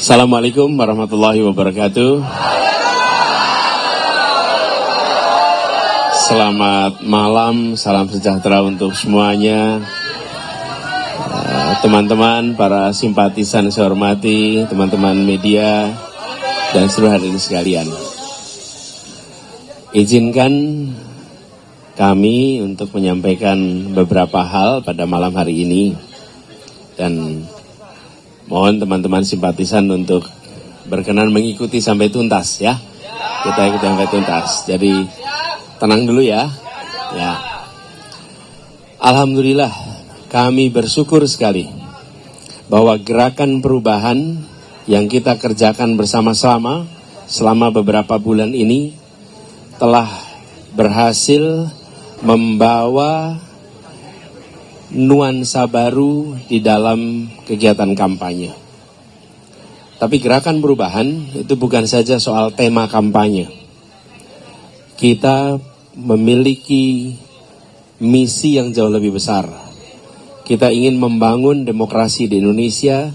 Assalamualaikum warahmatullahi wabarakatuh. Selamat malam, salam sejahtera untuk semuanya. Teman-teman, para simpatisan saya hormati, teman-teman media, dan seluruh hadirin sekalian. Izinkan kami untuk menyampaikan beberapa hal pada malam hari ini. Dan mohon teman-teman simpatisan untuk berkenan mengikuti sampai tuntas ya. Kita ikuti sampai tuntas. Jadi tenang dulu ya. Alhamdulillah kami bersyukur sekali bahwa gerakan perubahan yang kita kerjakan bersama-sama selama beberapa bulan ini telah berhasil membawa nuansa baru di dalam kegiatan kampanye. Tapi gerakan perubahan itu bukan saja soal tema kampanye. Kita memiliki misi yang jauh lebih besar. Kita ingin membangun demokrasi di Indonesia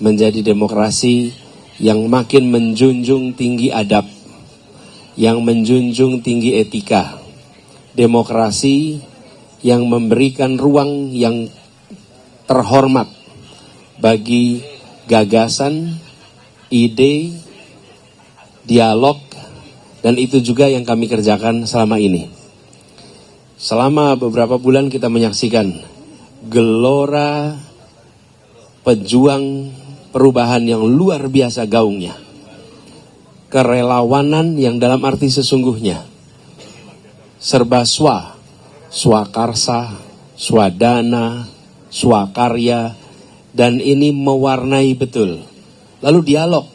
menjadi demokrasi yang makin menjunjung tinggi adab, yang menjunjung tinggi etika, demokrasi yang memberikan ruang yang terhormat bagi gagasan, ide, dialog, dan itu juga yang kami kerjakan selama ini. Selama beberapa bulan kita menyaksikan gelora pejuang perubahan yang luar biasa gaungnya. Kerelawanan yang dalam arti sesungguhnya. Serba swakarsa, swadana, swakarya, dan ini mewarnai betul. Lalu dialog,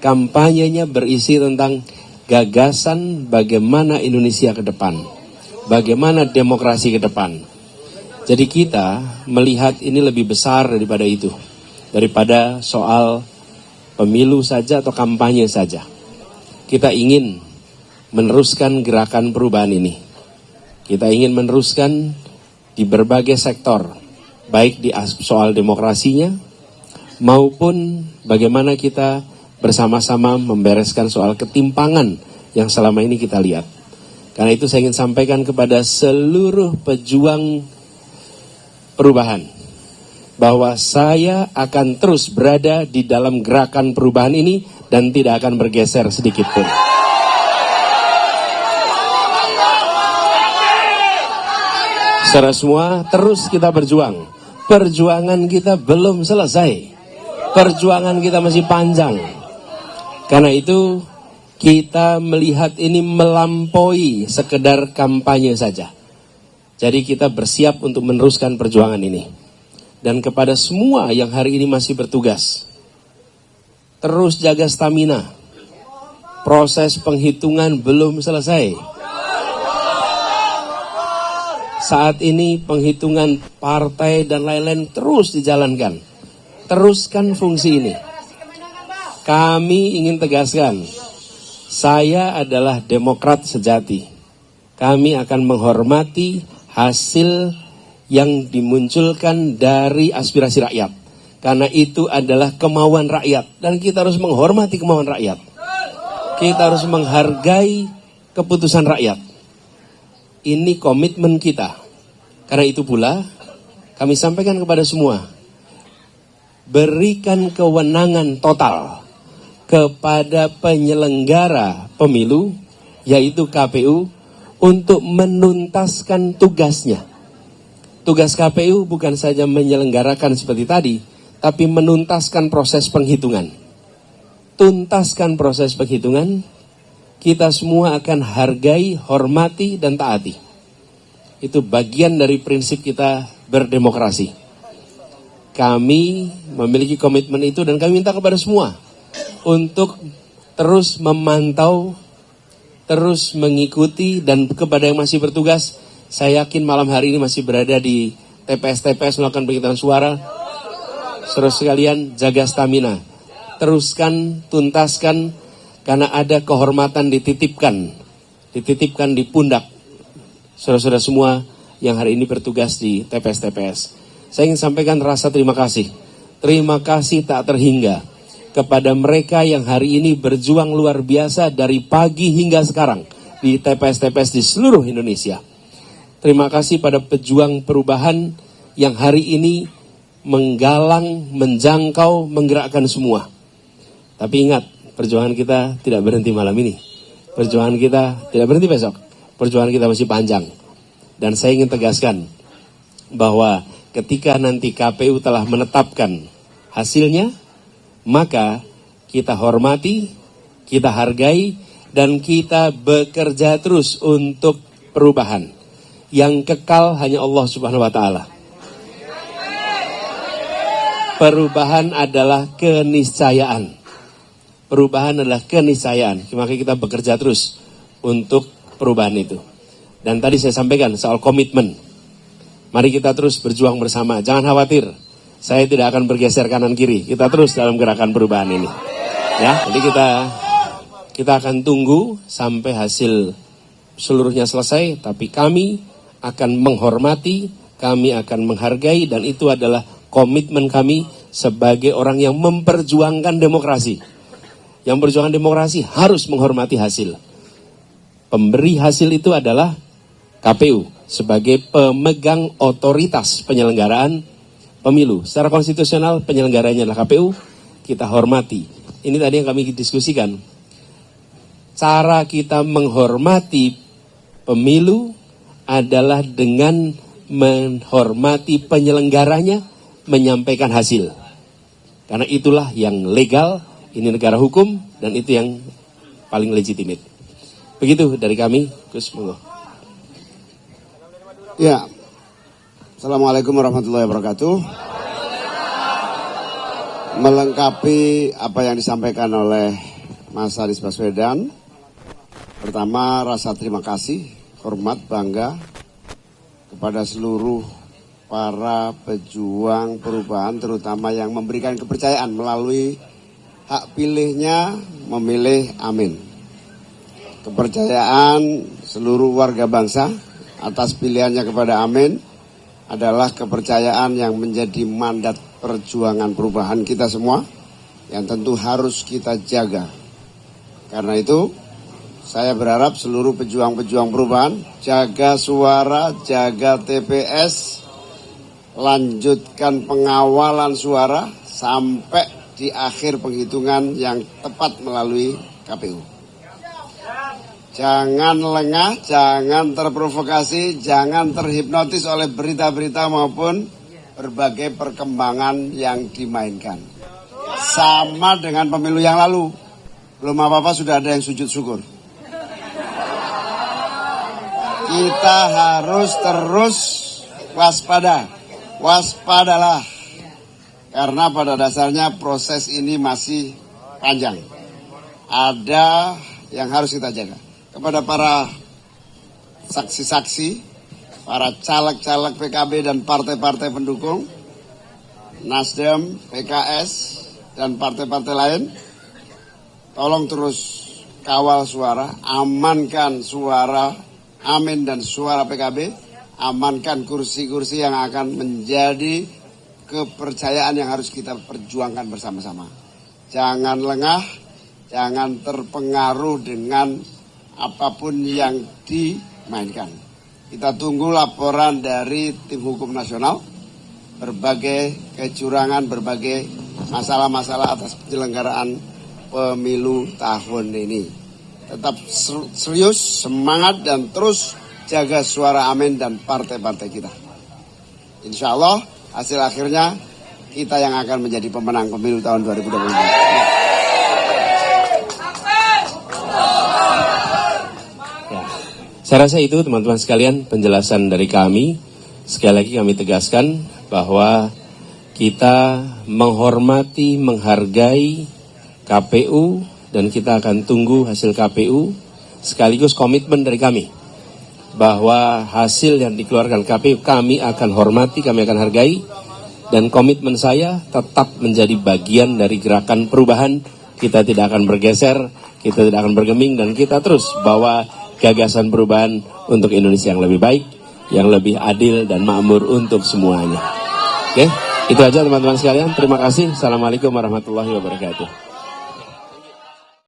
kampanyenya berisi tentang gagasan bagaimana Indonesia ke depan, bagaimana demokrasi ke depan. Jadi kita melihat ini lebih besar daripada itu, daripada soal pemilu saja atau kampanye saja. Kita ingin meneruskan gerakan perubahan ini. Kita ingin meneruskan di berbagai sektor, baik di soal demokrasinya, maupun bagaimana kita bersama-sama membereskan soal ketimpangan yang selama ini kita lihat. Karena itu saya ingin sampaikan kepada seluruh pejuang perubahan, bahwa saya akan terus berada di dalam gerakan perubahan ini dan tidak akan bergeser sedikit pun. Saudara semua, terus kita berjuang. Perjuangan kita belum selesai. Perjuangan kita masih panjang. Karena itu kita melihat ini melampaui sekedar kampanye saja. Jadi kita bersiap untuk meneruskan perjuangan ini. Dan kepada semua yang hari ini masih bertugas, terus jaga stamina. Proses penghitungan belum selesai. Saat ini penghitungan partai dan lain-lain terus dijalankan. Teruskan fungsi ini. Kami ingin tegaskan, saya adalah demokrat sejati. Kami akan menghormati hasil yang dimunculkan dari aspirasi rakyat. Karena itu adalah kemauan rakyat. Dan kita harus menghormati kemauan rakyat. Kita harus menghargai keputusan rakyat. Ini komitmen kita. Karena itu pula kami sampaikan kepada semua. Berikan kewenangan total kepada penyelenggara pemilu, yaitu KPU, untuk menuntaskan tugasnya. Tugas KPU bukan saja menyelenggarakan seperti tadi, tapi menuntaskan proses penghitungan. Tuntaskan proses penghitungan, kita semua akan hargai, hormati, dan taati. Itu bagian dari prinsip kita berdemokrasi. Kami memiliki komitmen itu dan kami minta kepada semua untuk terus memantau, terus mengikuti, dan kepada yang masih bertugas, saya yakin malam hari ini masih berada di TPS-TPS melakukan penghitungan suara. Saudara sekalian, jaga stamina. Teruskan, tuntaskan, karena ada kehormatan dititipkan di pundak saudara-saudara semua yang hari ini bertugas di TPS-TPS. Saya ingin sampaikan rasa terima kasih. Terima kasih tak terhingga kepada mereka yang hari ini berjuang luar biasa dari pagi hingga sekarang di TPS-TPS di seluruh Indonesia. Terima kasih pada pejuang perubahan yang hari ini menggalang, menjangkau, menggerakkan semua. Tapi ingat, perjuangan kita tidak berhenti malam ini. Perjuangan kita tidak berhenti besok. Perjuangan kita masih panjang. Dan saya ingin tegaskan bahwa ketika nanti KPU telah menetapkan hasilnya, maka kita hormati, kita hargai, dan kita bekerja terus untuk perubahan. Yang kekal hanya Allah Subhanahu wa Ta'ala. Perubahan adalah keniscayaan. Perubahan adalah keniscayaan. Maka kita bekerja terus untuk perubahan itu. Dan tadi saya sampaikan soal komitmen. Mari kita terus berjuang bersama. Jangan khawatir. Saya tidak akan bergeser kanan kiri. Kita terus dalam gerakan perubahan ini. Ya, jadi kita akan tunggu sampai hasil seluruhnya selesai. Tapi kami akan menghormati, kami akan menghargai, dan itu adalah komitmen kami sebagai orang yang memperjuangkan demokrasi. Yang perjuangan demokrasi harus menghormati hasil. Pemberi hasil itu adalah KPU sebagai pemegang otoritas penyelenggaraan pemilu. Secara konstitusional penyelenggaranya adalah KPU, kita hormati. Ini tadi yang kami diskusikan. Cara kita menghormati pemilu adalah dengan menghormati penyelenggaranya, menyampaikan hasil. Karena itulah yang legal, ini negara hukum, dan itu yang paling legitimate. Begitu dari kami, Gus, monggo. Ya, Assalamualaikum warahmatullahi wabarakatuh. Melengkapi apa yang disampaikan oleh Mas Anies Baswedan, pertama rasa terima kasih, hormat, bangga kepada seluruh para pejuang perubahan, terutama yang memberikan kepercayaan melalui hak pilihnya memilih Amin. Kepercayaan seluruh warga bangsa atas pilihannya kepada Amin adalah kepercayaan yang menjadi mandat perjuangan perubahan kita semua yang tentu harus kita jaga. Karena itu saya berharap seluruh pejuang-pejuang perubahan jaga suara, jaga TPS, lanjutkan pengawalan suara sampai di akhir penghitungan yang tepat melalui KPU. Jangan lengah, jangan terprovokasi, jangan terhipnotis oleh berita-berita maupun berbagai perkembangan yang dimainkan. Sama dengan pemilu yang lalu, belum apa-apa sudah ada yang sujud syukur. Kita harus terus waspada, waspadalah. Karena pada dasarnya proses ini masih panjang. Ada yang harus kita jaga. Kepada para saksi-saksi, para caleg-caleg PKB dan partai-partai pendukung, Nasdem, PKS, dan partai-partai lain, tolong terus kawal suara, amankan suara Amin dan suara PKB, amankan kursi-kursi yang akan menjadi kepercayaan yang harus kita perjuangkan bersama-sama. Jangan lengah, jangan terpengaruh dengan apapun yang dimainkan. Kita tunggu laporan dari tim hukum nasional, berbagai kecurangan, berbagai masalah-masalah atas penyelenggaraan pemilu tahun ini. Tetap serius, semangat, dan terus jaga suara Amin dan partai-partai kita. Insya Allah hasil akhirnya kita yang akan menjadi pemenang pemilu tahun 2024. Ya, saya rasa itu teman-teman sekalian penjelasan dari kami. Sekali lagi kami tegaskan bahwa kita menghormati, menghargai KPU, dan kita akan tunggu hasil KPU, sekaligus komitmen dari kami bahwa hasil yang dikeluarkan KPU kami akan hormati, kami akan hargai, dan komitmen saya tetap menjadi bagian dari gerakan perubahan. Kita tidak akan bergeser, kita tidak akan bergeming, dan kita terus bawa gagasan perubahan untuk Indonesia yang lebih baik, yang lebih adil dan makmur untuk semuanya. Oke? Itu aja teman-teman sekalian. Terima kasih. Assalamualaikum warahmatullahi wabarakatuh.